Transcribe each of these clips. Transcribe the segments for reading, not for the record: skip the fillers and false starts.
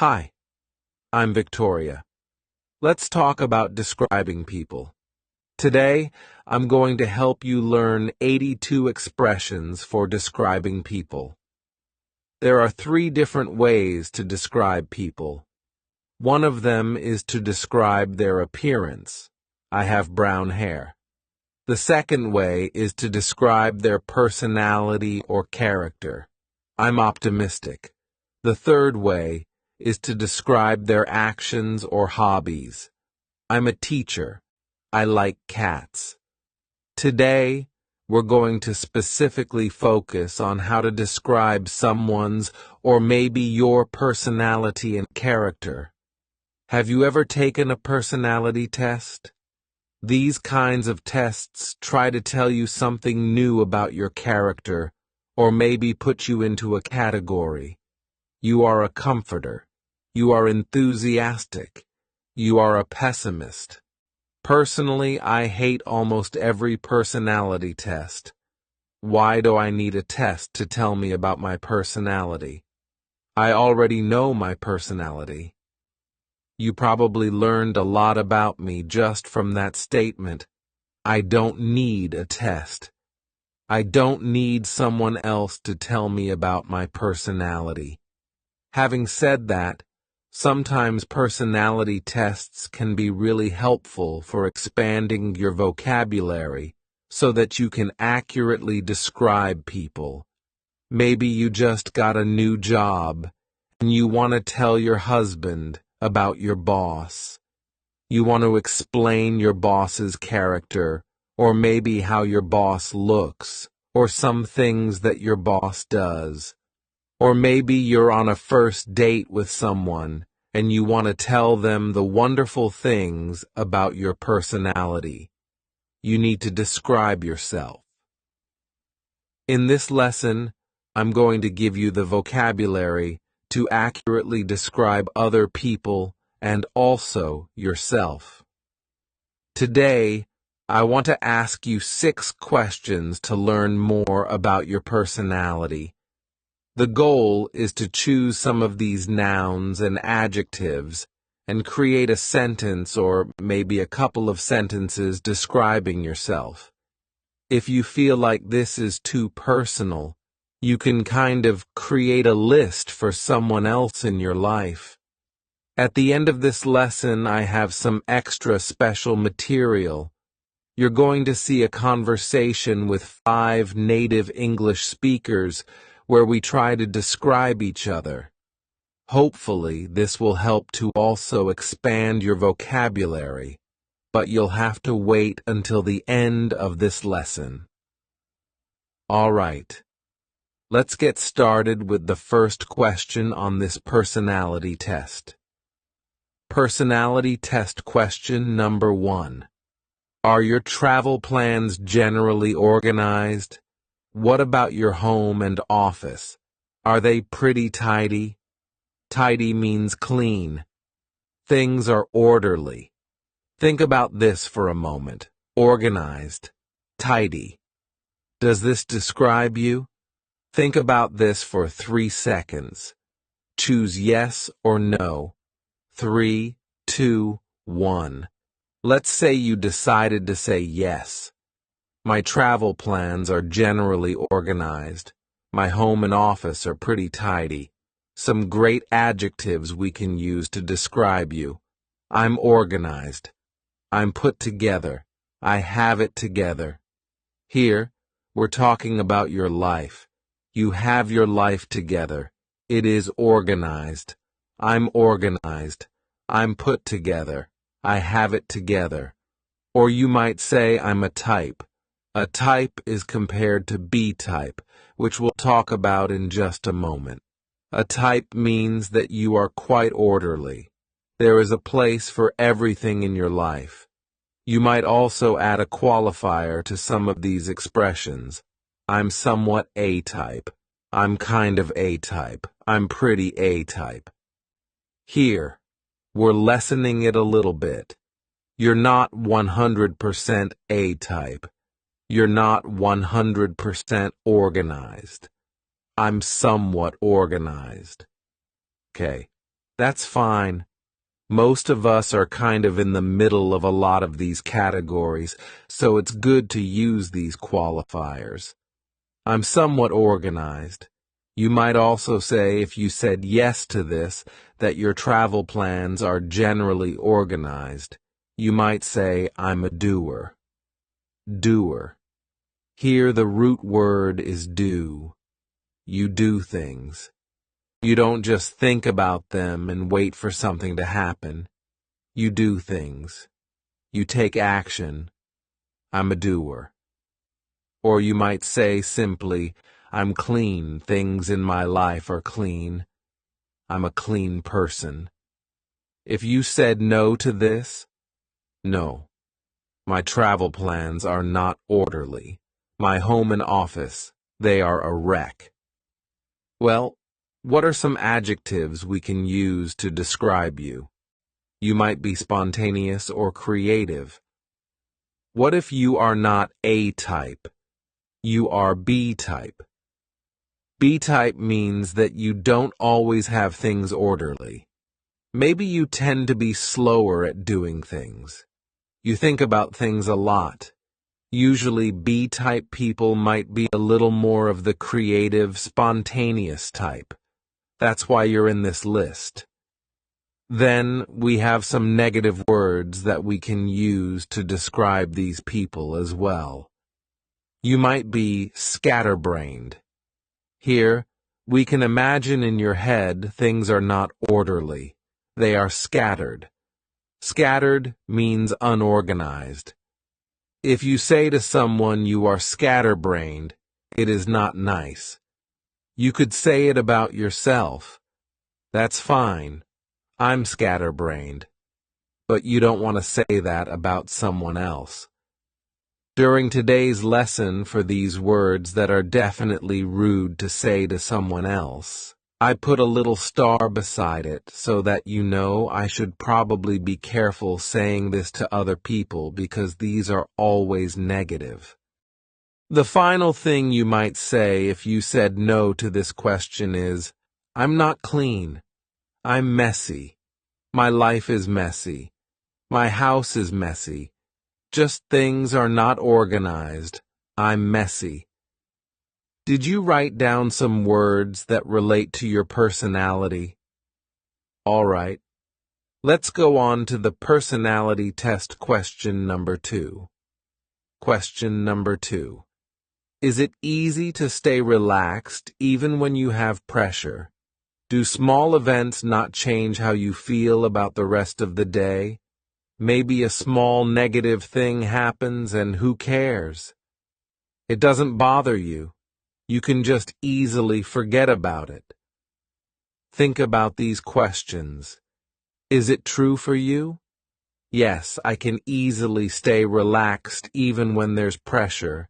Hi, I'm Victoria. Let's talk about describing people. Today, I'm going to help you learn 82 expressions for describing people. There are 3 different ways to describe people. One of them is to describe their appearance. I have brown hair. The second way is to describe their personality or character. I'm optimistic. The third way is to describe their actions or hobbies. I'm a teacher. I like cats. Today, we're going to specifically focus on how to describe someone's or maybe your personality and character. Have you ever taken a personality test? These kinds of tests try to tell you something new about your character or maybe put you into a category. You are a comforter. You are enthusiastic. You are a pessimist. Personally, I hate almost every personality test. Why do I need a test to tell me about my personality? I already know my personality. You probably learned a lot about me just from that statement. I don't need a test. I don't need someone else to tell me about my personality. Having said that, sometimes personality tests can be really helpful for expanding your vocabulary so that you can accurately describe people. Maybe you just got a new job and you want to tell your husband about your boss. You want to explain your boss's character, or maybe how your boss looks, or some things that your boss does. Or maybe you're on a first date with someone and you want to tell them the wonderful things about your personality. You need to describe yourself. In this lesson, I'm going to give you the vocabulary to accurately describe other people and also yourself. Today, I want to ask you 6 questions to learn more about your personality. The goal is to choose some of these nouns and adjectives and create a sentence or maybe a couple of sentences describing yourself. If you feel like this is too personal, you can kind of create a list for someone else in your life. At the end of this lesson, I have some extra special material. You're going to see a conversation with 5 native English speakers where we try to describe each other. Hopefully, this will help to also expand your vocabulary, but you'll have to wait until the end of this lesson. All right, let's get started with the first question on this personality test. Personality test question number 1. Are your travel plans generally organized? What about your home and office? Are they pretty tidy? Tidy means clean. Things are orderly. Think about this for a moment. Organized. Tidy. Does this describe you? Think about this for 3 seconds. Choose yes or no. 3, 2, 1. Let's say you decided to say yes. My travel plans are generally organized. My home and office are pretty tidy. Some great adjectives we can use to describe you. I'm organized. I'm put together. I have it together. Here, we're talking about your life. You have your life together. It is organized. I'm organized. I'm put together. I have it together. Or you might say I'm a type. A type is compared to B-type, which we'll talk about in just a moment. A type means that you are quite orderly. There is a place for everything in your life. You might also add a qualifier to some of these expressions. I'm somewhat A-type. I'm kind of A-type. I'm pretty A-type. Here, we're lessening it a little bit. You're not 100% A-type. You're not 100% organized. I'm somewhat organized. Okay, That's fine. Most of us are kind of in the middle of a lot of these categories, so it's good to use these qualifiers. I'm somewhat organized. You might also say, if you said yes to this, that your travel plans are generally organized. You might say, I'm a doer. Doer. Here the root word is do. You do things. You don't just think about them and wait for something to happen. You do things. You take action. I'm a doer. Or you might say simply, I'm clean. Things in my life are clean. I'm a clean person. If you said no to this, no. My travel plans are not orderly. My home and office, they are a wreck. Well, what are some adjectives we can use to describe you? You might be spontaneous or creative. What if you are not A type? You are B type. B type means that you don't always have things orderly. Maybe you tend to be slower at doing things. You think about things a lot. Usually B-type people might be a little more of the creative, spontaneous type. That's why you're in this list. Then we have some negative words that we can use to describe these people as well. You might be scatterbrained. Here, we can imagine in your head things are not orderly. They are scattered. Scattered means unorganized. If you say to someone you are scatterbrained, it is not nice. You could say it about yourself. That's fine. I'm scatterbrained. But you don't want to say that about someone else. During today's lesson for these words that are definitely rude to say to someone else, I put a little star beside it so that you know I should probably be careful saying this to other people because these are always negative. The final thing you might say if you said no to this question is, I'm not clean. I'm messy. My life is messy. My house is messy. Just things are not organized. I'm messy. Did you write down some words that relate to your personality? All right. Let's go on to the personality test question number 2. Question number 2. Is it easy to stay relaxed even when you have pressure? Do small events not change how you feel about the rest of the day? Maybe a small negative thing happens and who cares? It doesn't bother you. You can just easily forget about it. Think about these questions. Is it true for you? Yes, I can easily stay relaxed even when there's pressure.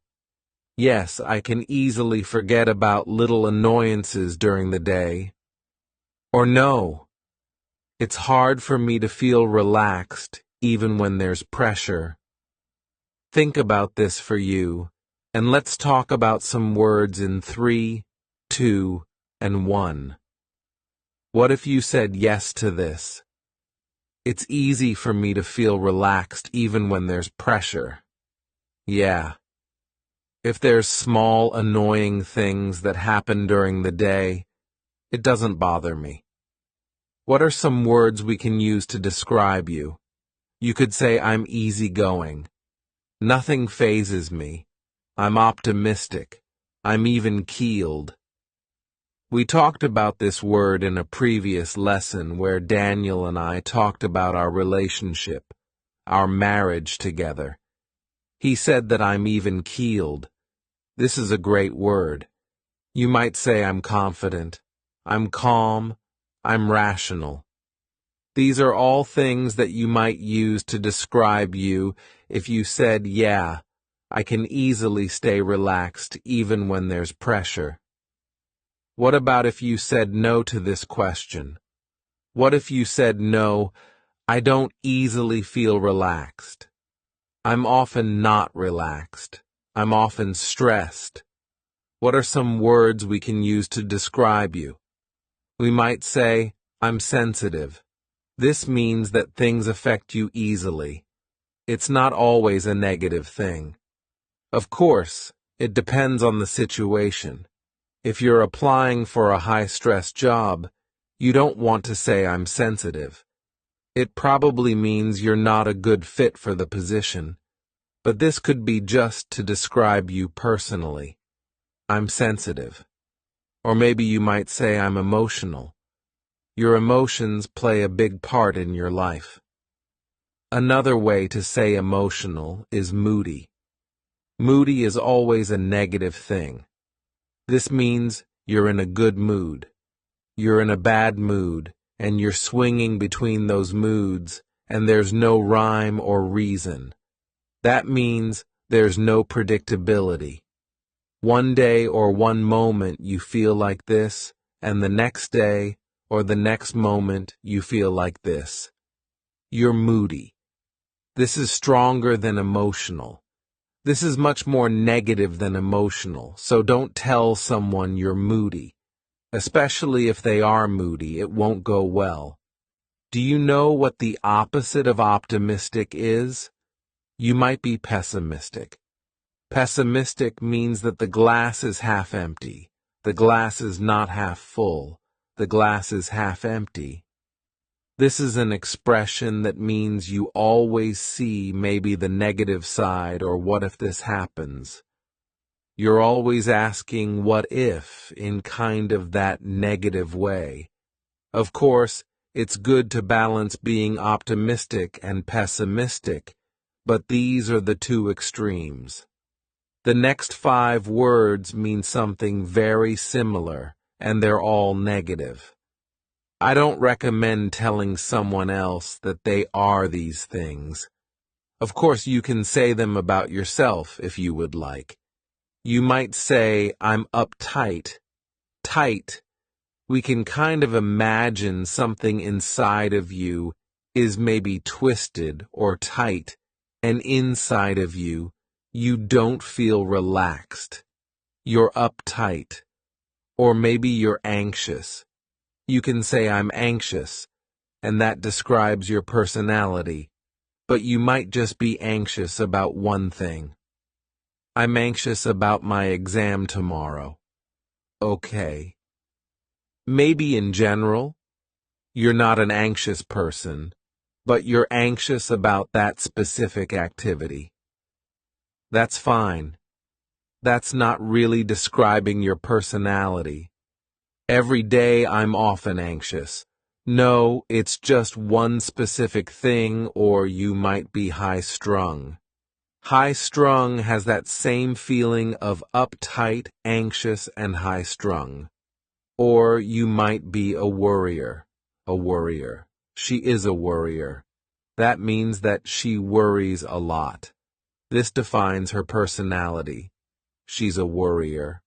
Yes, I can easily forget about little annoyances during the day. Or no, it's hard for me to feel relaxed even when there's pressure. Think about this for you. And let's talk about some words in 3, 2, and 1. What if you said yes to this? It's easy for me to feel relaxed even when there's pressure. Yeah. If there's small, annoying things that happen during the day, it doesn't bother me. What are some words we can use to describe you? You could say I'm easygoing. Nothing phases me. I'm optimistic. I'm even-keeled. We talked about this word in a previous lesson where Daniel and I talked about our relationship, our marriage together. He said that I'm even-keeled. This is a great word. You might say I'm confident. I'm calm. I'm rational. These are all things that you might use to describe you if you said, yeah, I can easily stay relaxed even when there's pressure. What about if you said no to this question? What if you said no, I don't easily feel relaxed. I'm often not relaxed. I'm often stressed. What are some words we can use to describe you? We might say, I'm sensitive. This means that things affect you easily. It's not always a negative thing. Of course, it depends on the situation. If you're applying for a high-stress job, you don't want to say I'm sensitive. It probably means you're not a good fit for the position, but this could be just to describe you personally. I'm sensitive. Or maybe you might say I'm emotional. Your emotions play a big part in your life. Another way to say emotional is moody. Moody is always a negative thing. This means you're in a good mood. You're in a bad mood, and you're swinging between those moods, and there's no rhyme or reason. That means there's no predictability. One day or one moment you feel like this, and the next day or the next moment you feel like this. You're moody. This is stronger than emotional. This is much more negative than emotional, so don't tell someone you're moody. Especially if they are moody, it won't go well. Do you know what the opposite of optimistic is? You might be pessimistic. Pessimistic means that the glass is half empty. The glass is not half full. The glass is half empty. This is an expression that means you always see maybe the negative side or what if this happens. You're always asking what if in kind of that negative way. Of course, it's good to balance being optimistic and pessimistic, but these are the two extremes. The next 5 words mean something very similar, and they're all negative. I don't recommend telling someone else that they are these things. Of course, you can say them about yourself if you would like. You might say, I'm uptight. Tight. We can kind of imagine something inside of you is maybe twisted or tight, and inside of you, you don't feel relaxed. You're uptight. Or maybe you're anxious. You can say, I'm anxious, and that describes your personality, but you might just be anxious about one thing. I'm anxious about my exam tomorrow. Okay. Maybe in general, you're not an anxious person, but you're anxious about that specific activity. That's fine. That's not really describing your personality. Every day I'm often anxious. No, it's just one specific thing, or you might be high-strung. High-strung has that same feeling of uptight, anxious, and high-strung. Or you might be a worrier. A worrier. She is a worrier. That means that she worries a lot. This defines her personality. She's a worrier.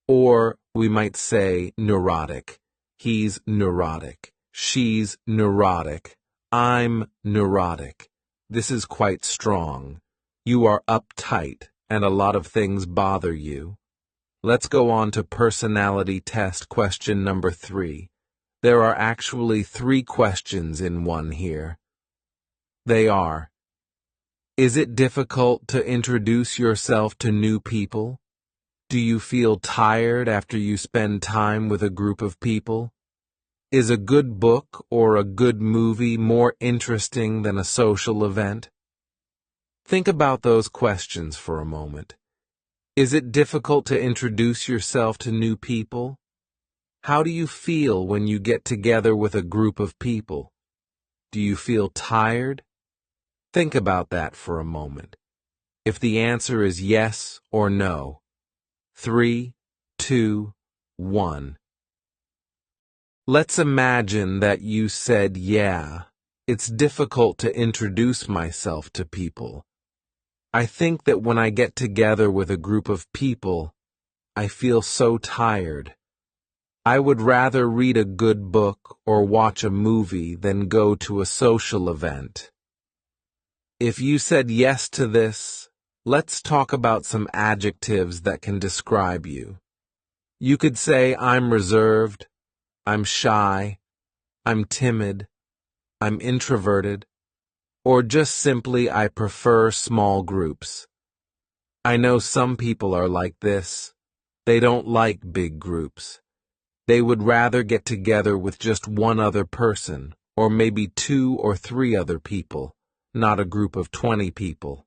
Or we might say neurotic. He's neurotic. She's neurotic. I'm neurotic. This is quite strong. You are uptight, and a lot of things bother you. Let's go on to personality test question number 3. There are actually 3 questions in one here. They are: is it difficult to introduce yourself to new people? Do you feel tired after you spend time with a group of people? Is a good book or a good movie more interesting than a social event? Think about those questions for a moment. Is it difficult to introduce yourself to new people? How do you feel when you get together with a group of people? Do you feel tired? Think about that for a moment. If the answer is yes or no. 3, 2, 1. Let's imagine that you said, yeah, it's difficult to introduce myself to people. I think that when I get together with a group of people, I feel so tired. I would rather read a good book or watch a movie than go to a social event. If you said yes to this, let's talk about some adjectives that can describe you. You could say, I'm reserved, I'm shy, I'm timid, I'm introverted, or just simply I prefer small groups. I know some people are like this. They don't like big groups. They would rather get together with just one other person, or maybe 2 or 3 other people, not a group of 20 people.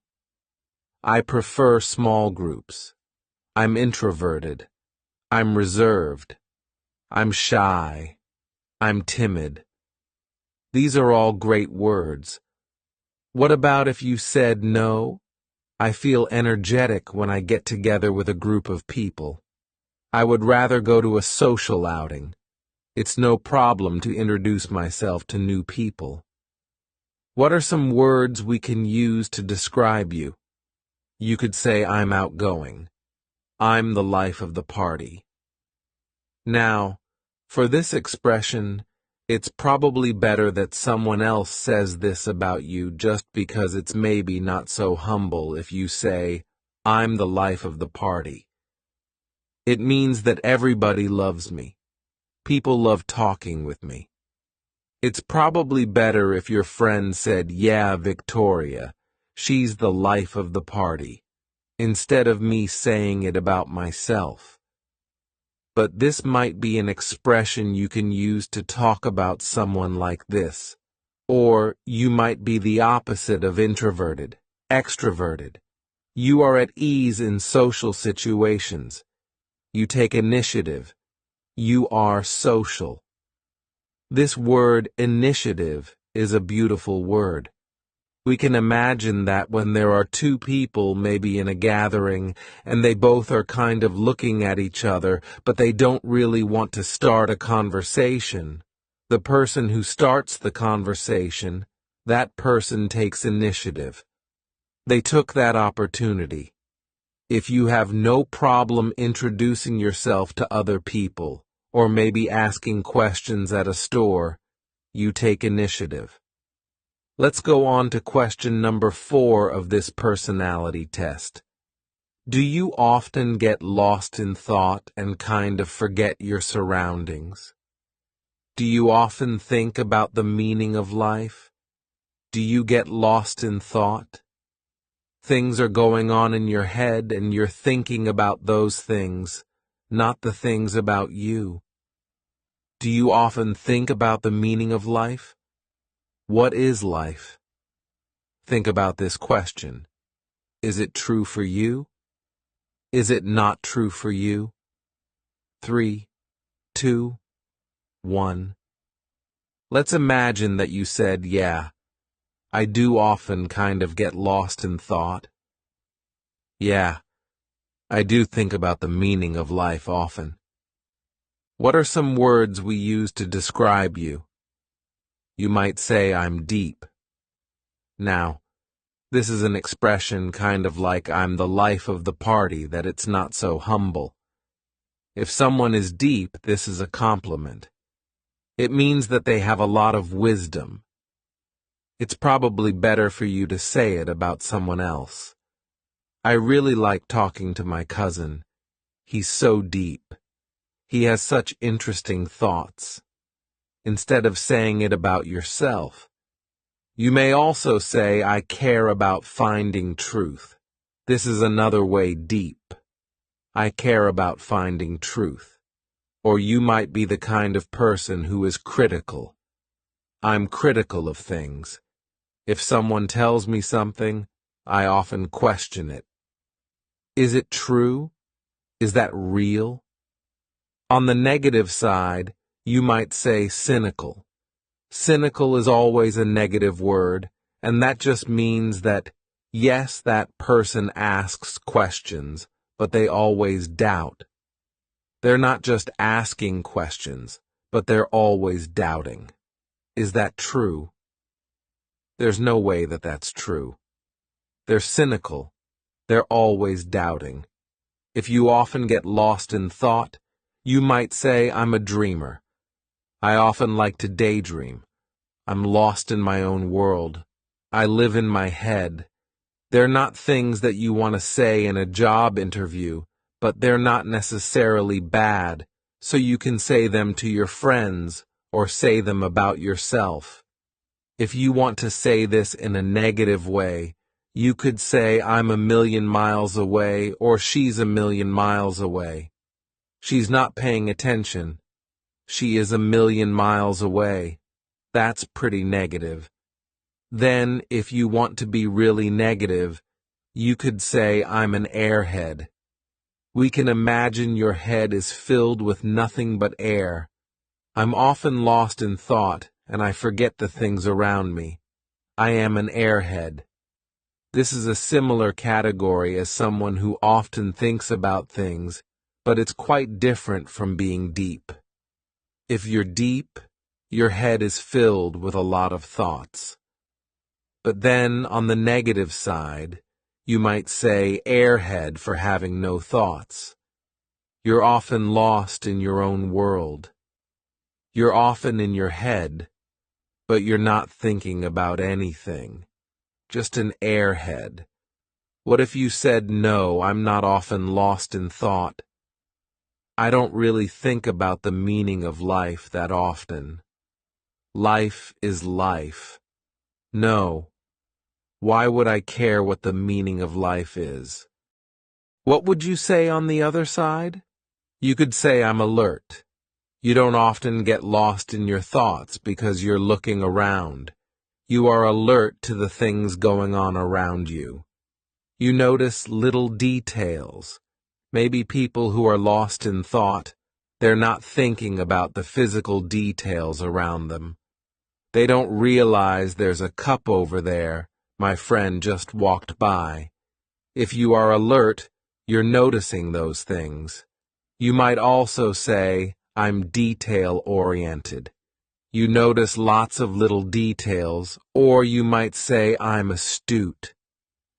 I prefer small groups. I'm introverted. I'm reserved. I'm shy. I'm timid. These are all great words. What about if you said, no, I feel energetic when I get together with a group of people. I would rather go to a social outing. It's no problem to introduce myself to new people. What are some words we can use to describe you? You could say, I'm outgoing. I'm the life of the party. Now, for this expression, it's probably better that someone else says this about you just because it's maybe not so humble if you say, I'm the life of the party. It means that everybody loves me. People love talking with me. It's probably better if your friend said, yeah, Victoria, she's the life of the party, instead of me saying it about myself. But this might be an expression you can use to talk about someone like this. Or you might be the opposite of introverted, extroverted. You are at ease in social situations. You take initiative. You are social. This word initiative is a beautiful word. We can imagine that when there are 2 people maybe in a gathering and they both are kind of looking at each other, but they don't really want to start a conversation. The person who starts the conversation, that person takes initiative. They took that opportunity. If you have no problem introducing yourself to other people, or maybe asking questions at a store, you take initiative. Let's go on to question number 4 of this personality test. Do you often get lost in thought and kind of forget your surroundings? Do you often think about the meaning of life? Do you get lost in thought? Things are going on in your head and you're thinking about those things, not the things about you. Do you often think about the meaning of life? What is life? Think about this question. Is it true for you? Is it not true for you? 3, 2, 1. Let's imagine that you said, yeah, I do often kind of get lost in thought. Yeah, I do think about the meaning of life often. What are some words we use to describe you? You might say, I'm deep. Now, this is an expression kind of like I'm the life of the party, that it's not so humble. If someone is deep, this is a compliment. It means that they have a lot of wisdom. It's probably better for you to say it about someone else. I really like talking to my cousin. He's so deep. He has such interesting thoughts. Instead of saying it about yourself. You may also say, I care about finding truth. This is another way deep. I care about finding truth. Or you might be the kind of person who is critical. I'm critical of things. If someone tells me something, I often question it. Is it true? Is that real? On the negative side, you might say cynical. Cynical is always a negative word, and that just means that, yes, that person asks questions, but they always doubt. They're not just asking questions, but they're always doubting. Is that true? There's no way that that's true. They're cynical. They're always doubting. If you often get lost in thought, you might say, I'm a dreamer. I often like to daydream. I'm lost in my own world. I live in my head. They're not things that you want to say in a job interview, but they're not necessarily bad, so you can say them to your friends or say them about yourself. If you want to say this in a negative way, you could say, I'm a million miles away, or she's a million miles away. She's not paying attention. She is a million miles away. That's pretty negative. Then, if you want to be really negative, you could say, I'm an airhead. We can imagine your head is filled with nothing but air. I'm often lost in thought, and I forget the things around me. I am an airhead. This is a similar category as someone who often thinks about things, but it's quite different from being deep. If you're deep, your head is filled with a lot of thoughts. But then, on the negative side, you might say airhead for having no thoughts. You're often lost in your own world. You're often in your head, but you're not thinking about anything. Just an airhead. What if you said, no, I'm not often lost in thought. I don't really think about the meaning of life that often. Life is life. No. Why would I care what the meaning of life is? What would you say on the other side? You could say I'm alert. You don't often get lost in your thoughts because you're looking around. You are alert to the things going on around you. You notice little details. Maybe people who are lost in thought, they're not thinking about the physical details around them. They don't realize there's a cup over there my friend just walked by. If you are alert, you're noticing those things. You might also say, I'm detail-oriented. You notice lots of little details, or you might say, I'm astute.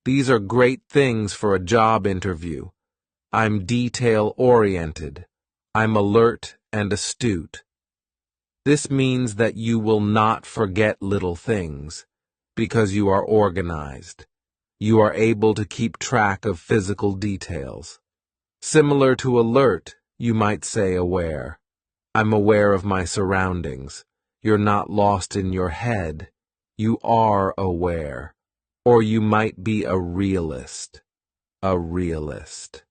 These are great things for a job interview. I'm detail-oriented. I'm alert and astute. This means that you will not forget little things, because you are organized. You are able to keep track of physical details. Similar to alert, you might say aware. I'm aware of my surroundings. You're not lost in your head. You are aware. Or you might be a realist. A realist.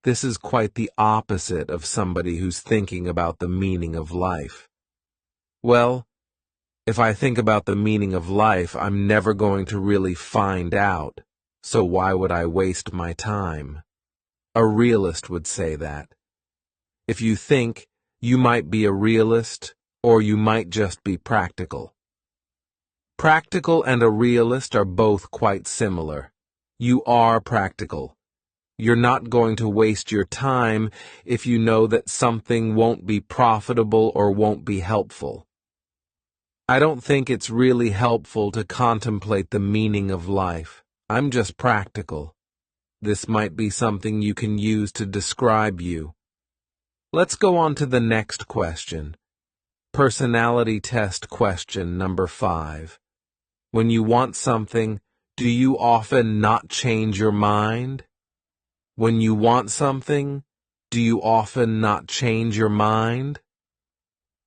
This is quite the opposite of somebody who's thinking about the meaning of life. Well, if I think about the meaning of life, I'm never going to really find out, so why would I waste my time? A realist would say that. If you think, you might be a realist, or you might just be practical. Practical and a realist are both quite similar. You are practical. You're not going to waste your time if you know that something won't be profitable or won't be helpful. I don't think it's really helpful to contemplate the meaning of life. I'm just practical. This might be something you can use to describe you. Let's go on to the next question. Personality test question number 5. When you want something, do you often not change your mind? When you want something, do you often not change your mind?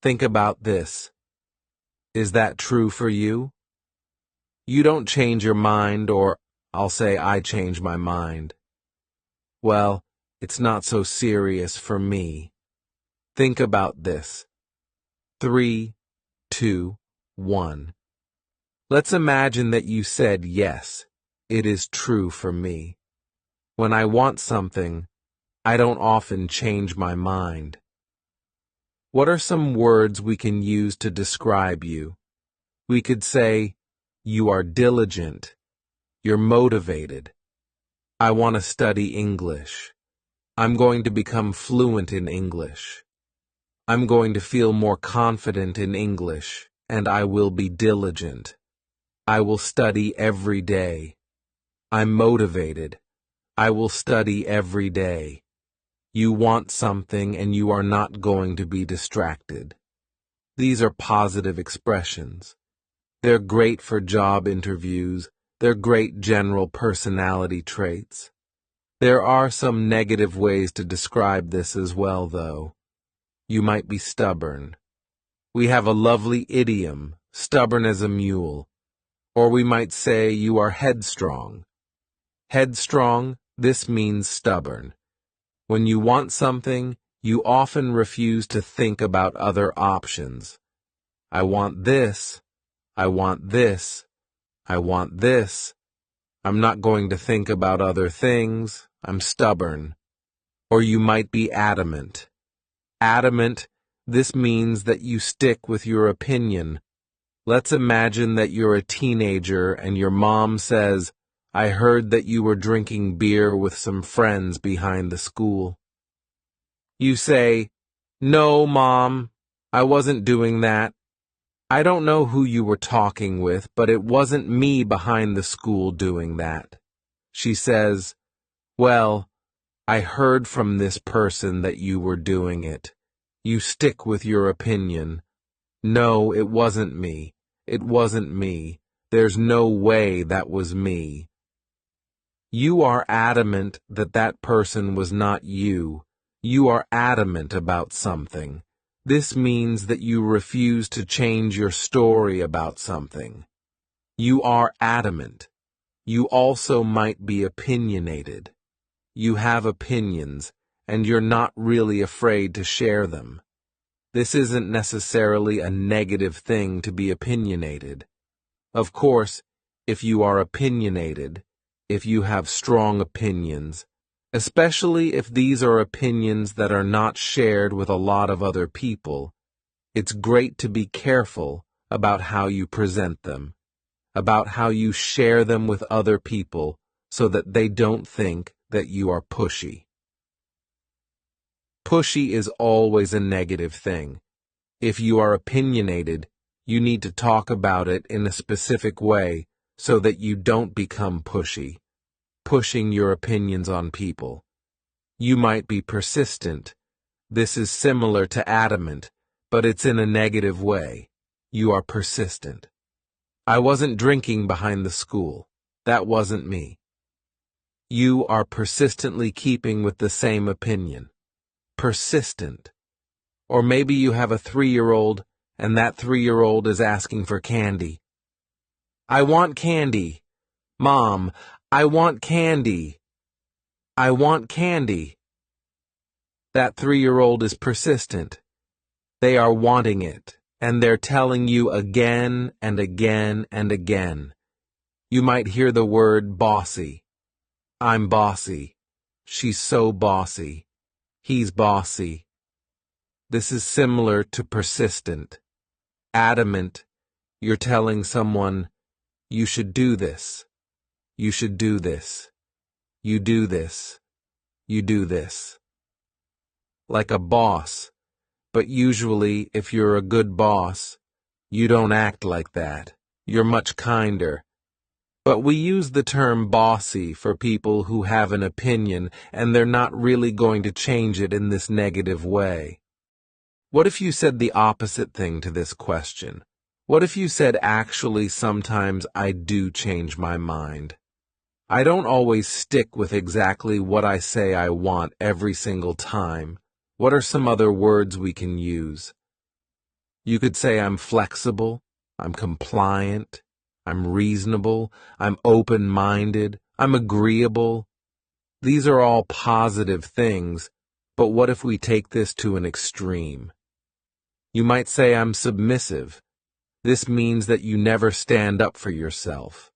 Think about this. Is that true for you? You don't change your mind, or I'll say I change my mind. Well, it's not so serious for me. Think about this. 3, 2, 1. Let's imagine that you said yes, it is true for me. When I want something, I don't often change my mind. What are some words we can use to describe you? We could say, you are diligent. You're motivated. I want to study English. I'm going to become fluent in English. I'm going to feel more confident in English, and I will be diligent. I will study every day. I'm motivated. I will study every day. You want something and you are not going to be distracted. These are positive expressions. They're great for job interviews. They're great general personality traits. There are some negative ways to describe this as well, though. You might be stubborn. We have a lovely idiom, stubborn as a mule. Or we might say you are headstrong. Headstrong, this means stubborn. When you want something, you often refuse to think about other options. I want this. I want this. I want this. I'm not going to think about other things. I'm stubborn. Or you might be adamant. Adamant, this means that you stick with your opinion. Let's imagine that you're a teenager and your mom says, I heard that you were drinking beer with some friends behind the school. You say, No, Mom, I wasn't doing that. I don't know who you were talking with, but it wasn't me behind the school doing that. She says, Well, I heard from this person that you were doing it. You stick with your opinion. No, it wasn't me. It wasn't me. There's no way that was me. You are adamant that that person was not you. You are adamant about something. This means that you refuse to change your story about something. You are adamant. You also might be opinionated. You have opinions, and you're not really afraid to share them. This isn't necessarily a negative thing to be opinionated. Of course, if you are opinionated, if you have strong opinions, especially if these are opinions that are not shared with a lot of other people, it's great to be careful about how you present them, about how you share them with other people so that they don't think that you are pushy. Pushy is always a negative thing. If you are opinionated, you need to talk about it in a specific way so that you don't become pushy, pushing your opinions on people. You might be persistent. This is similar to adamant, but it's in a negative way. You are persistent. I wasn't drinking behind the school. That wasn't me. You are persistently keeping with the same opinion. Persistent. Or maybe you have a 3-year-old, and that 3-year-old is asking for candy. I want candy. Mom, I want candy. I want candy. That 3-year-old is persistent. They are wanting it, and they're telling you again and again and again. You might hear the word bossy. I'm bossy. She's so bossy. He's bossy. This is similar to persistent. Adamant, you're telling someone, you should do this. You should do this. You do this. You do this. Like a boss, but usually if you're a good boss, you don't act like that. You're much kinder. But we use the term bossy for people who have an opinion and they're not really going to change it in this negative way. What if you said the opposite thing to this question? What if you said, actually, sometimes I do change my mind? I don't always stick with exactly what I say I want every single time. What are some other words we can use? You could say I'm flexible, I'm compliant, I'm reasonable, I'm open-minded, I'm agreeable. These are all positive things, but what if we take this to an extreme? You might say I'm submissive. This means that you never stand up for yourself.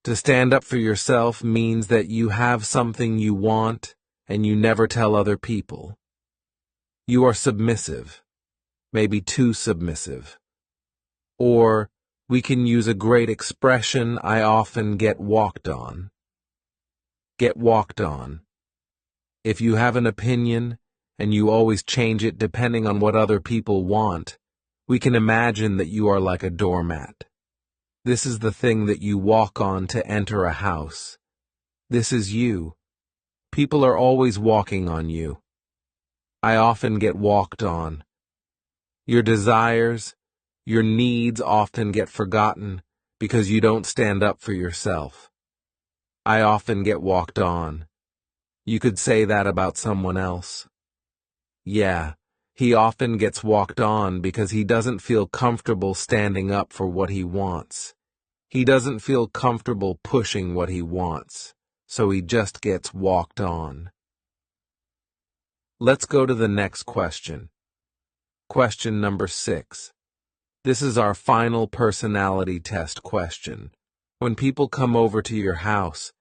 To stand up for yourself means that you have something you want and you never tell other people. You are submissive, maybe too submissive. Or we can use a great expression I often get walked on. Get walked on. If you have an opinion and you always change it depending on what other people want, we can imagine that you are like a doormat. This is the thing that you walk on to enter a house. This is you. People are always walking on you. I often get walked on. Your desires, your needs often get forgotten because you don't stand up for yourself. I often get walked on. You could say that about someone else. Yeah, He often gets walked on because he doesn't feel comfortable standing up for what he wants. He doesn't feel comfortable pushing what he wants, so he just gets walked on. Let's go to the next question. Question number 6. This is our final personality test question. When people come over to your house,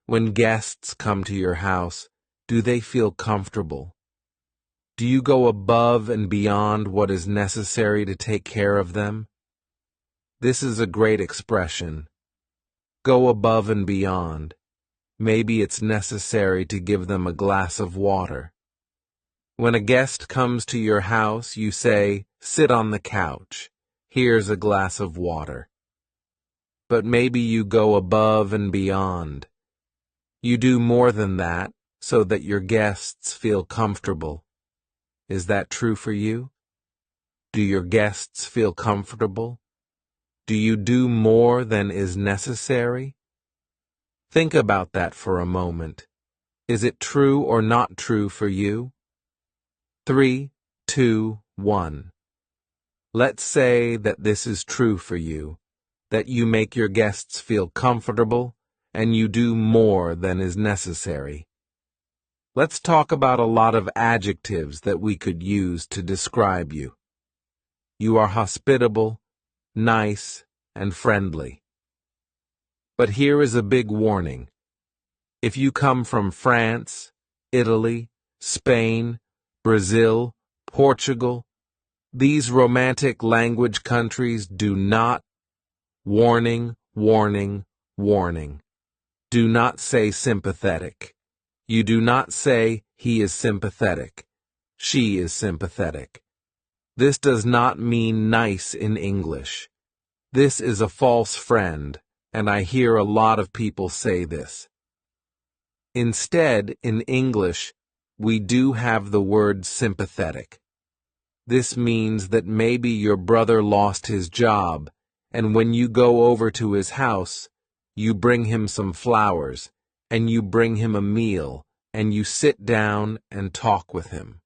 when guests come to your house, do they feel comfortable? Do you go above and beyond what is necessary to take care of them? This is a great expression. Go above and beyond. Maybe it's necessary to give them a glass of water. When a guest comes to your house, you say, "Sit on the couch. Here's a glass of water." But maybe you go above and beyond. You do more than that so that your guests feel comfortable. Is that true for you? Do your guests feel comfortable? Do you do more than is necessary? Think about that for a moment. Is it true or not true for you? 3, 2, 1. Let's say that this is true for you, that you make your guests feel comfortable and you do more than is necessary. Let's talk about a lot of adjectives that we could use to describe you. You are hospitable, nice, and friendly. But here is a big warning. If you come from France, Italy, Spain, Brazil, Portugal, these romantic language countries do not, warning, warning, warning. Do not say sympathetic. You do not say, he is sympathetic. She is sympathetic. This does not mean nice in English. This is a false friend, and I hear a lot of people say this. Instead, in English, we do have the word sympathetic. This means that maybe your brother lost his job, and when you go over to his house, you bring him some flowers, and you bring him a meal, and you sit down and talk with him.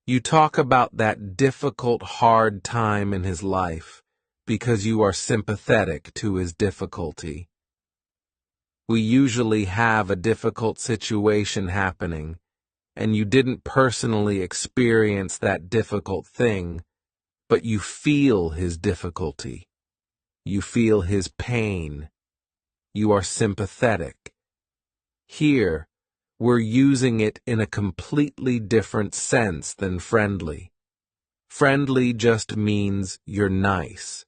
You talk about that difficult, hard time in his life because you are sympathetic to his difficulty. We usually have a difficult situation happening, and you didn't personally experience that difficult thing, but you feel his difficulty. You feel his pain. You are sympathetic. Here, we're using it in a completely different sense than friendly. Friendly just means you're nice.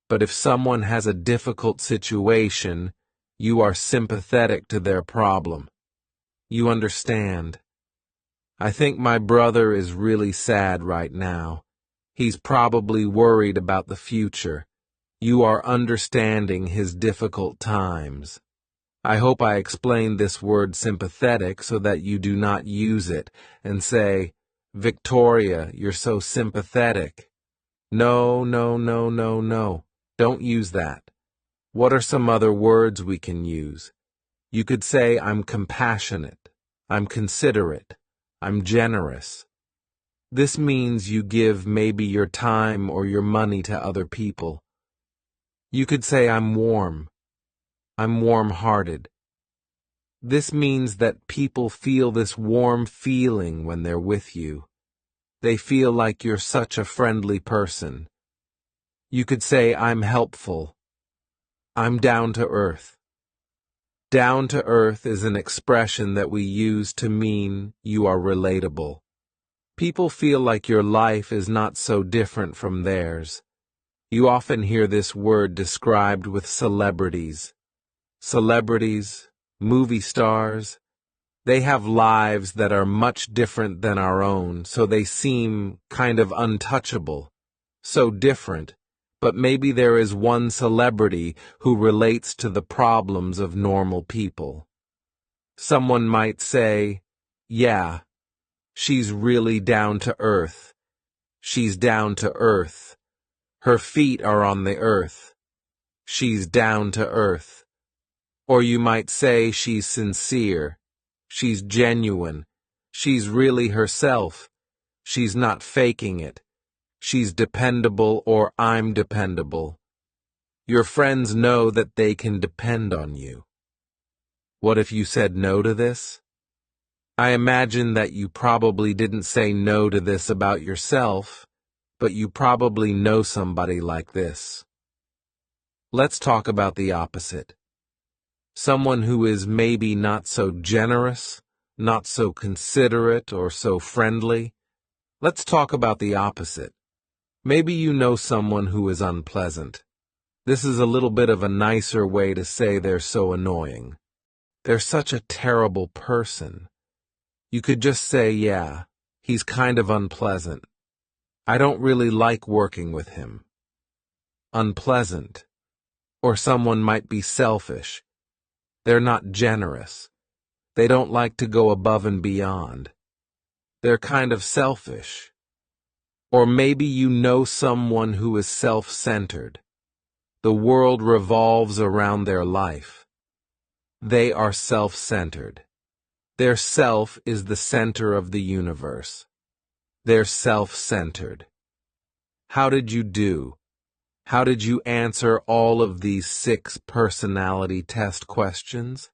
But if someone has a difficult situation, you are sympathetic to their problem. You understand. I think my brother is really sad right now. He's probably worried about the future. You are understanding his difficult times. I hope I explained this word sympathetic so that you do not use it and say, "Victoria, you're so sympathetic." No, no, no, no, no. Don't use that. What are some other words we can use? You could say, "I'm compassionate. I'm considerate. I'm generous." This means you give maybe your time or your money to other people. You could say, "I'm warm. I'm warm-hearted." This means that people feel this warm feeling when they're with you. They feel like you're such a friendly person. You could say, "I'm helpful. I'm down to earth." Down to earth is an expression that we use to mean you are relatable. People feel like your life is not so different from theirs. You often hear this word described with celebrities. Celebrities, movie stars, they have lives that are much different than our own, so they seem kind of untouchable, so different, but maybe there is one celebrity who relates to the problems of normal people. Someone might say, "Yeah, she's really down to earth. She's down to earth. Her feet are on the earth. She's down to earth." Or you might say she's sincere. She's genuine. She's really herself. She's not faking it. She's dependable, or I'm dependable. Your friends know that they can depend on you. What if you said no to this? I imagine that you probably didn't say no to this about yourself, but you probably know somebody like this. Let's talk about the opposite. Someone who is maybe not so generous, not so considerate, or so friendly. Let's talk about the opposite. Maybe you know someone who is unpleasant. This is a little bit of a nicer way to say they're so annoying. They're such a terrible person. You could just say, yeah, he's kind of unpleasant. I don't really like working with him. Unpleasant. Or someone might be selfish. They're not generous. They don't like to go above and beyond. They're kind of selfish. Or maybe you know someone who is self-centered. The world revolves around their life. They are self-centered. Their self is the center of the universe. They're self-centered. How did you do? How did you answer all of these 6 personality test questions?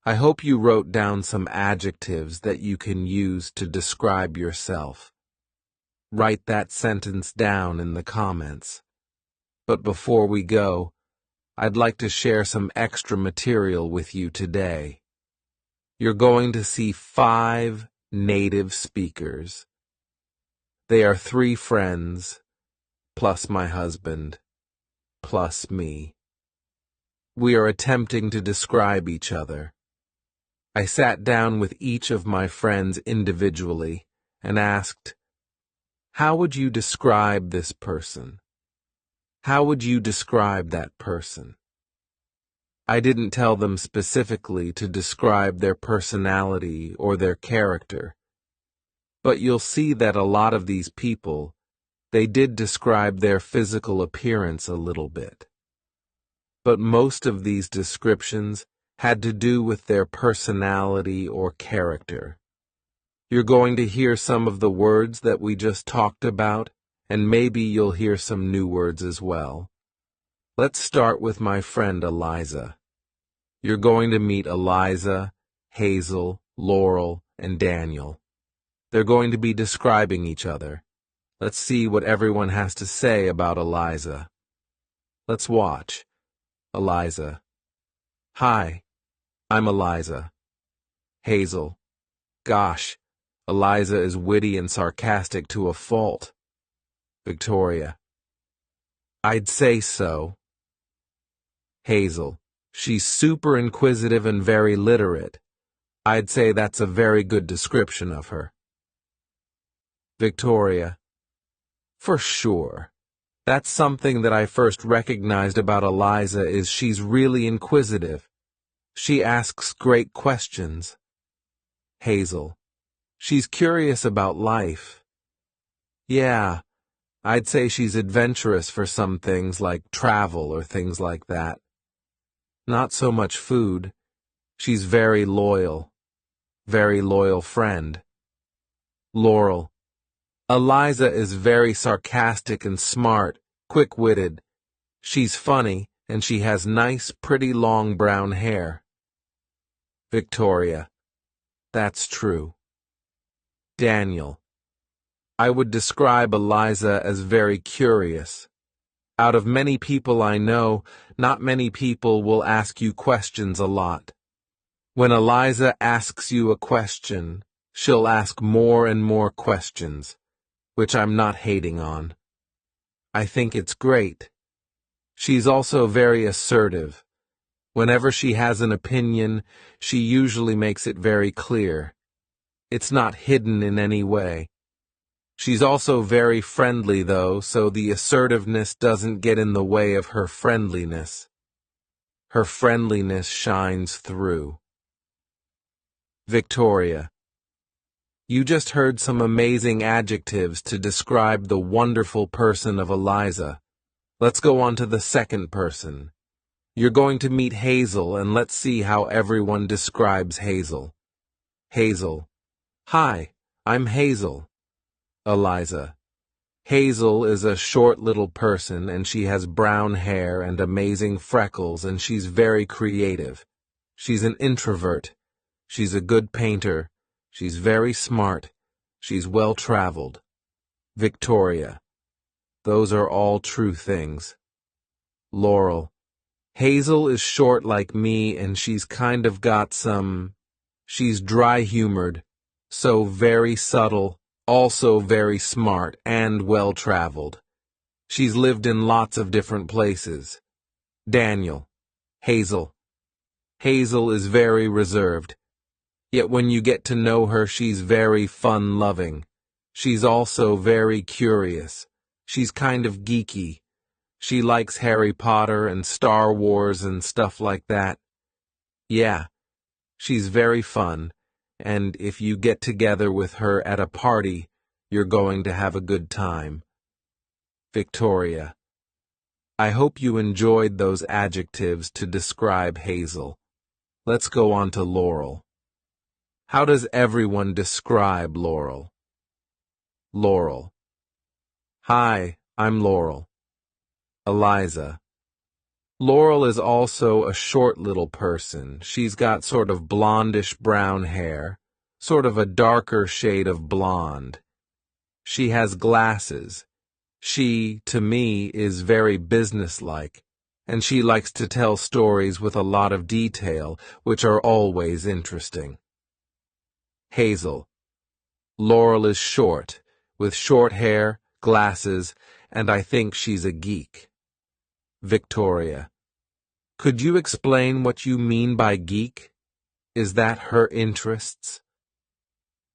I hope you wrote down some adjectives that you can use to describe yourself. Write that sentence down in the comments. But before we go, I'd like to share some extra material with you today. You're going to see 5 native speakers. They are 3 friends, plus my husband, plus me. We are attempting to describe each other. I sat down with each of my friends individually and asked, how would you describe this person? How would you describe that person? I didn't tell them specifically to describe their personality or their character, but you'll see that a lot of these people, they did describe their physical appearance a little bit. But most of these descriptions had to do with their personality or character. You're going to hear some of the words that we just talked about, and maybe you'll hear some new words as well. Let's start with my friend Eliza. You're going to meet Eliza, Hazel, Laurel, and Daniel. They're going to be describing each other. Let's see what everyone has to say about Eliza. Let's watch. Eliza. Hi, I'm Eliza. Hazel. Gosh, Eliza is witty and sarcastic to a fault. Victoria. I'd say so. Hazel. She's super inquisitive and very literate. I'd say that's a very good description of her. Victoria. For sure. That's something that I first recognized about Eliza is she's really inquisitive. She asks great questions. Hazel. She's curious about life. Yeah, I'd say she's adventurous for some things like travel or things like that. Not so much food. She's very loyal friend. Laurel. Eliza is very sarcastic and smart, quick-witted. She's funny, and she has nice, pretty long brown hair. Victoria. That's true. Daniel. I would describe Eliza as very curious. Out of many people I know, not many people will ask you questions a lot. When Eliza asks you a question, she'll ask more and more questions, which I'm not hating on. I think it's great. She's also very assertive. Whenever she has an opinion, she usually makes it very clear. It's not hidden in any way. She's also very friendly, though, so the assertiveness doesn't get in the way of her friendliness. Her friendliness shines through. Victoria. You just heard some amazing adjectives to describe the wonderful person of Eliza. Let's go on to the second person. You're going to meet Hazel, and let's see how everyone describes Hazel. Hazel. Hi, I'm Hazel. Eliza. Hazel is a short little person and she has brown hair and amazing freckles and she's very creative. She's an introvert. She's a good painter. She's very smart. She's well-traveled. Victoria. Those are all true things. Laurel. Hazel is short like me and she's kind of got she's dry-humored, so very subtle, also very smart and well-traveled. She's lived in lots of different places. Daniel. Hazel. Hazel is very reserved. Yet when you get to know her, she's very fun-loving. She's also very curious. She's kind of geeky. She likes Harry Potter and Star Wars and stuff like that. Yeah, she's very fun, and if you get together with her at a party, you're going to have a good time. Victoria. I hope you enjoyed those adjectives to describe Hazel. Let's go on to Laurel. How does everyone describe Laurel? Laurel. Hi, I'm Laurel. Eliza. Laurel is also a short little person. She's got sort of blondish brown hair, sort of a darker shade of blonde. She has glasses. She, to me, is very businesslike, and she likes to tell stories with a lot of detail, which are always interesting. Hazel. Laurel is short, with short hair, glasses, and I think she's a geek. Victoria. Could you explain what you mean by geek? Is that her interests?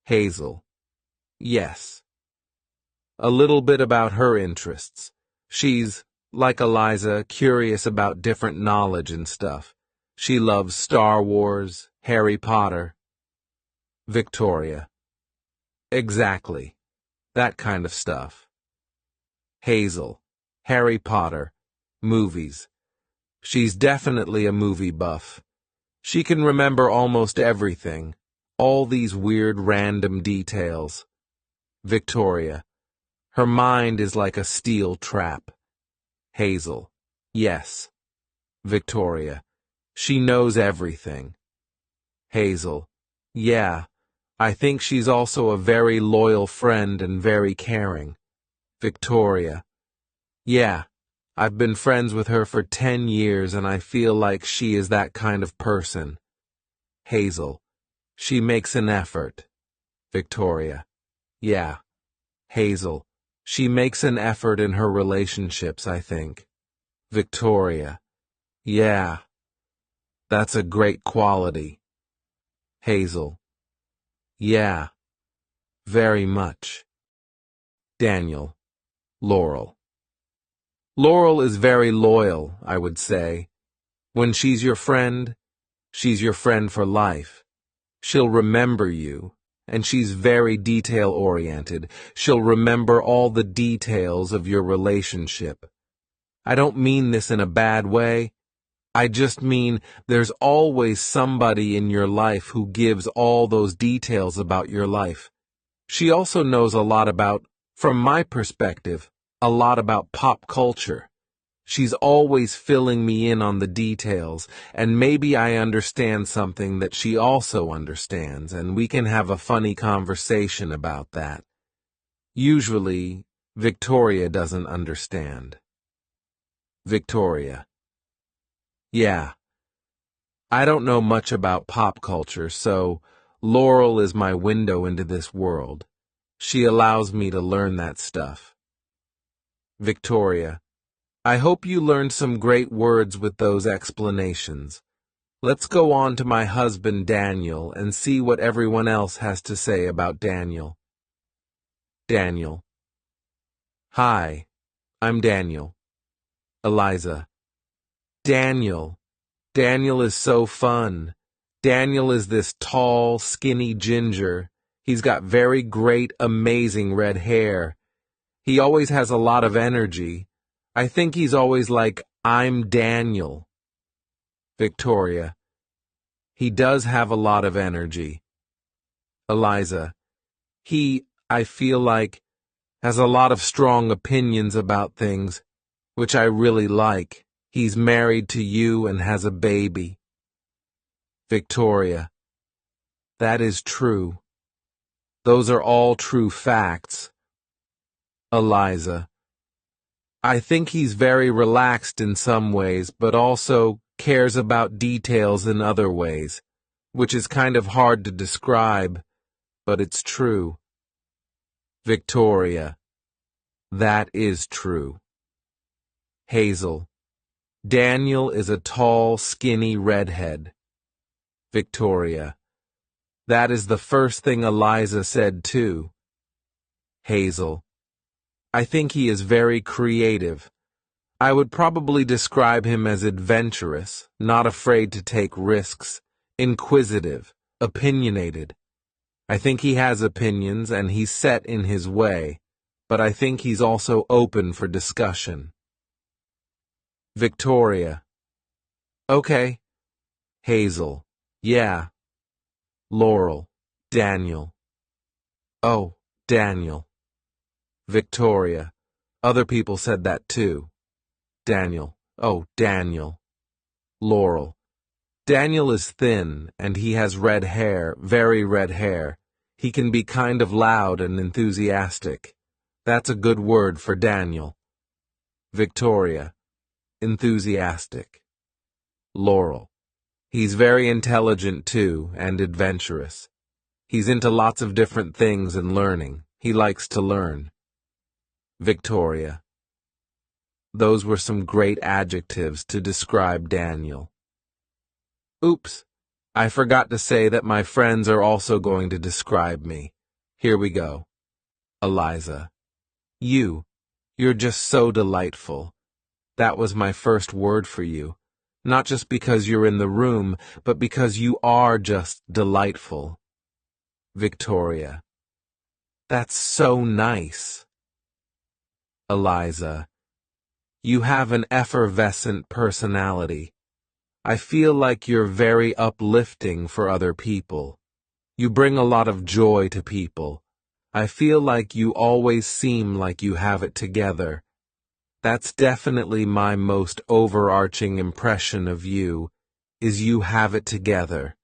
Hazel. Yes. A little bit about her interests. She's, like Eliza, curious about different knowledge and stuff. She loves Star Wars, Harry Potter. Victoria. Exactly. That kind of stuff. Hazel. Harry Potter. Movies. She's definitely a movie buff. She can remember almost everything, all these weird random details. Victoria. Her mind is like a steel trap. Hazel. Yes. Victoria. She knows everything. Hazel. Yeah. I think she's also a very loyal friend and very caring. Victoria. Yeah. I've been friends with her for 10 years and I feel like she is that kind of person. Hazel. She makes an effort. Victoria. Yeah. Hazel. She makes an effort in her relationships, I think. Victoria. Yeah. That's a great quality. Hazel. Yeah. Very much. Daniel. Laurel. Laurel is very loyal, I would say. When she's your friend for life. She'll remember you, and she's very detail-oriented. She'll remember all the details of your relationship. I don't mean this in a bad way. I just mean there's always somebody in your life who gives all those details about your life. She also knows a lot about, from my perspective, a lot about pop culture. She's always filling me in on the details, and maybe I understand something that she also understands, and we can have a funny conversation about that. Usually, Victoria doesn't understand. Victoria. Yeah. I don't know much about pop culture, so Laurel is my window into this world. She allows me to learn that stuff. Victoria. I hope you learned some great words with those explanations. Let's go on to my husband Daniel and see what everyone else has to say about Daniel. Daniel. Hi, I'm Daniel. Eliza. Daniel. Daniel is so fun. Daniel is this tall, skinny ginger. He's got very great, amazing red hair. He always has a lot of energy. I think he's always like, I'm Daniel. Victoria. He does have a lot of energy. Eliza. I feel like, Has a lot of strong opinions about things, which I really like. He's married to you and has a baby. Victoria. That is true. Those are all true facts. Eliza. I think he's very relaxed in some ways, but also cares about details in other ways, which is kind of hard to describe, but it's true. Victoria. That is true. Hazel. Daniel is a tall, skinny redhead. Victoria. That is the first thing Eliza said too. Hazel. I think he is very creative. I would probably describe him as adventurous, not afraid to take risks, inquisitive, opinionated. I think he has opinions and he's set in his way, but I think he's also open for discussion. Victoria. Okay. Hazel. Yeah. Laurel. Daniel. Oh, Daniel. Victoria. Other people said that too. Daniel. Oh, Daniel. Laurel. Daniel is thin, and he has red hair, very red hair. He can be kind of loud and enthusiastic. That's a good word for Daniel. Victoria. Enthusiastic. Laurel. He's very intelligent too, and adventurous. He's into lots of different things and learning. He likes to learn. Victoria. Those were some great adjectives to describe Daniel. Oops, I forgot to say that my friends are also going to describe me. Here we go. Eliza. You're just so delightful. That was my first word for you. Not just because you're in the room, but because you are just delightful. Victoria. That's so nice. Eliza. You have an effervescent personality. I feel like you're very uplifting for other people. You bring a lot of joy to people. I feel like you always seem like you have it together. That's definitely my most overarching impression of you, is you have it together.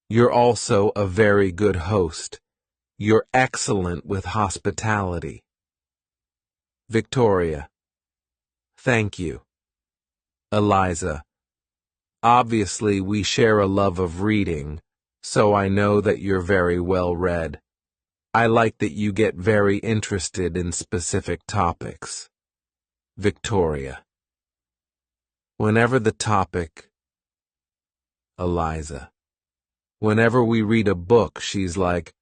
You're also a very good host. You're excellent with hospitality. Victoria. Thank you. Eliza. Obviously, we share a love of reading, so I know that you're very well read. I like that you get very interested in specific topics. Victoria. Whenever the topic. Eliza. Whenever we read a book, she's like,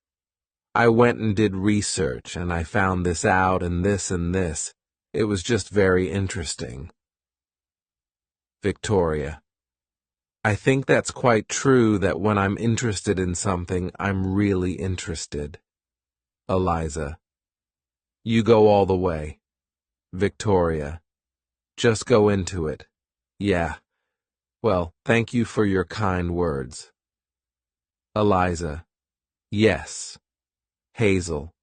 I went and did research, and I found this out and this and this. It was just very interesting. Victoria. I think that's quite true that when I'm interested in something, I'm really interested. Eliza. You go all the way. Victoria. Just go into it. Yeah. Well, thank you for your kind words. Eliza. Yes. Hazel.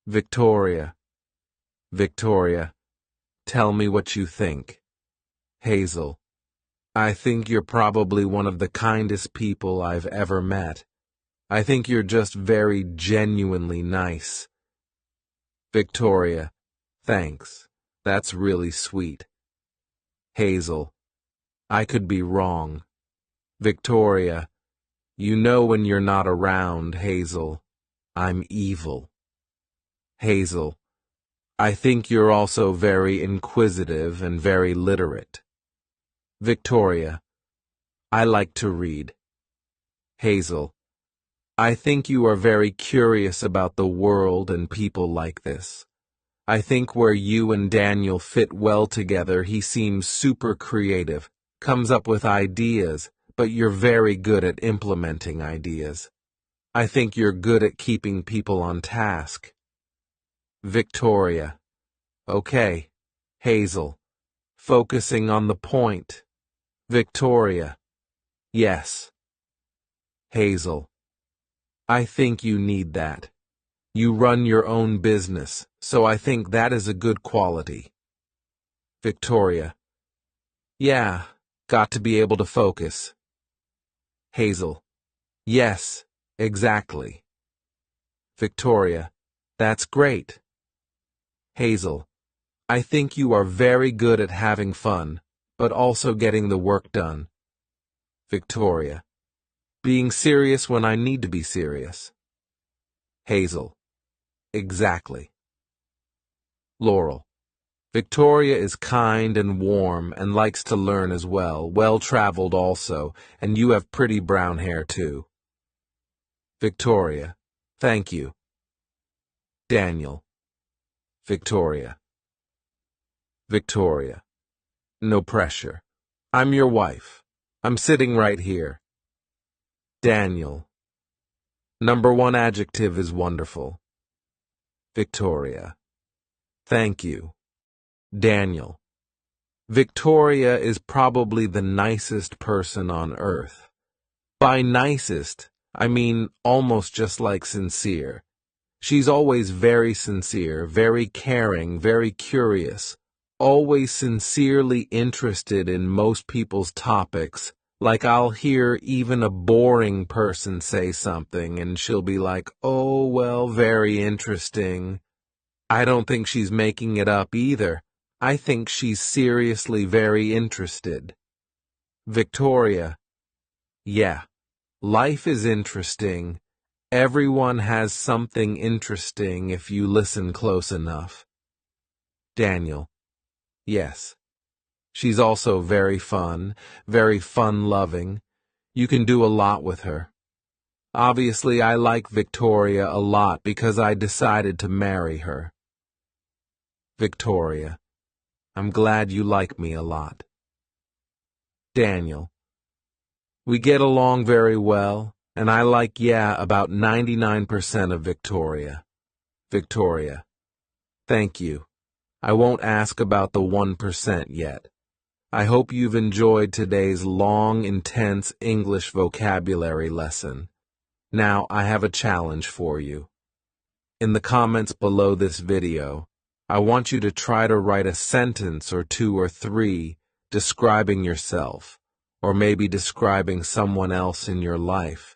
Victoria. Victoria. Tell me what you think. Hazel. I think you're probably one of the kindest people I've ever met. I think you're just very genuinely nice. Victoria. Thanks. That's really sweet. Hazel. I could be wrong. Victoria. You know when you're not around, Hazel. I'm evil. Hazel. I think you're also very inquisitive and very literate. Victoria. I like to read. Hazel. I think you are very curious about the world and people like this. I think where you and Daniel fit well together, he seems super creative, comes up with ideas, but you're very good at implementing ideas. I think you're good at keeping people on task. Victoria. Okay. Hazel. Focusing on the point. Victoria. Yes. Hazel. I think you need that. You run your own business, so I think that is a good quality. Victoria. Yeah, got to be able to focus. Hazel. Yes, exactly. Victoria. That's great. Hazel. I think you are very good at having fun, but also getting the work done. Victoria. Being serious when I need to be serious. Hazel. Exactly. Laurel. Victoria is kind and warm and likes to learn as well, well-traveled also, and you have pretty brown hair too. Victoria. Thank you. Daniel. Victoria. Victoria. No pressure. I'm your wife. I'm sitting right here. Daniel. Number 1 adjective is wonderful. Victoria. Thank you. Daniel. Victoria is probably the nicest person on earth. By nicest, I mean almost just like sincere. She's always very sincere, very caring, very curious, always sincerely interested in most people's topics. Like I'll hear even a boring person say something and she'll be like, oh, well, very interesting. I don't think she's making it up either. I think she's seriously very interested. Victoria. Yeah, life is interesting. Everyone has something interesting if you listen close enough. Daniel. Yes. She's also very fun-loving. You can do a lot with her. Obviously, I like Victoria a lot because I decided to marry her. Victoria. I'm glad you like me a lot. Daniel. We get along very well, and I like about 99% of Victoria. Victoria. Thank you. I won't ask about the 1% yet. I hope you've enjoyed today's long, intense English vocabulary lesson. Now I have a challenge for you. In the comments below this video, I want you to try to write a sentence or 2 or 3 describing yourself, or maybe describing someone else in your life.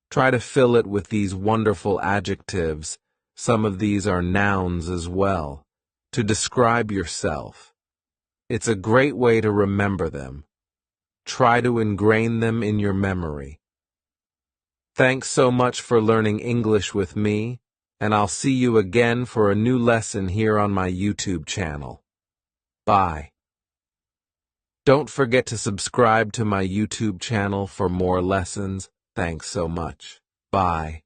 Try to fill it with these wonderful adjectives. Some of these are nouns as well, to describe yourself. It's a great way to remember them. Try to ingrain them in your memory. Thanks so much for learning English with me, and I'll see you again for a new lesson here on my YouTube channel. Bye. Don't forget to subscribe to my YouTube channel for more lessons. Thanks so much. Bye.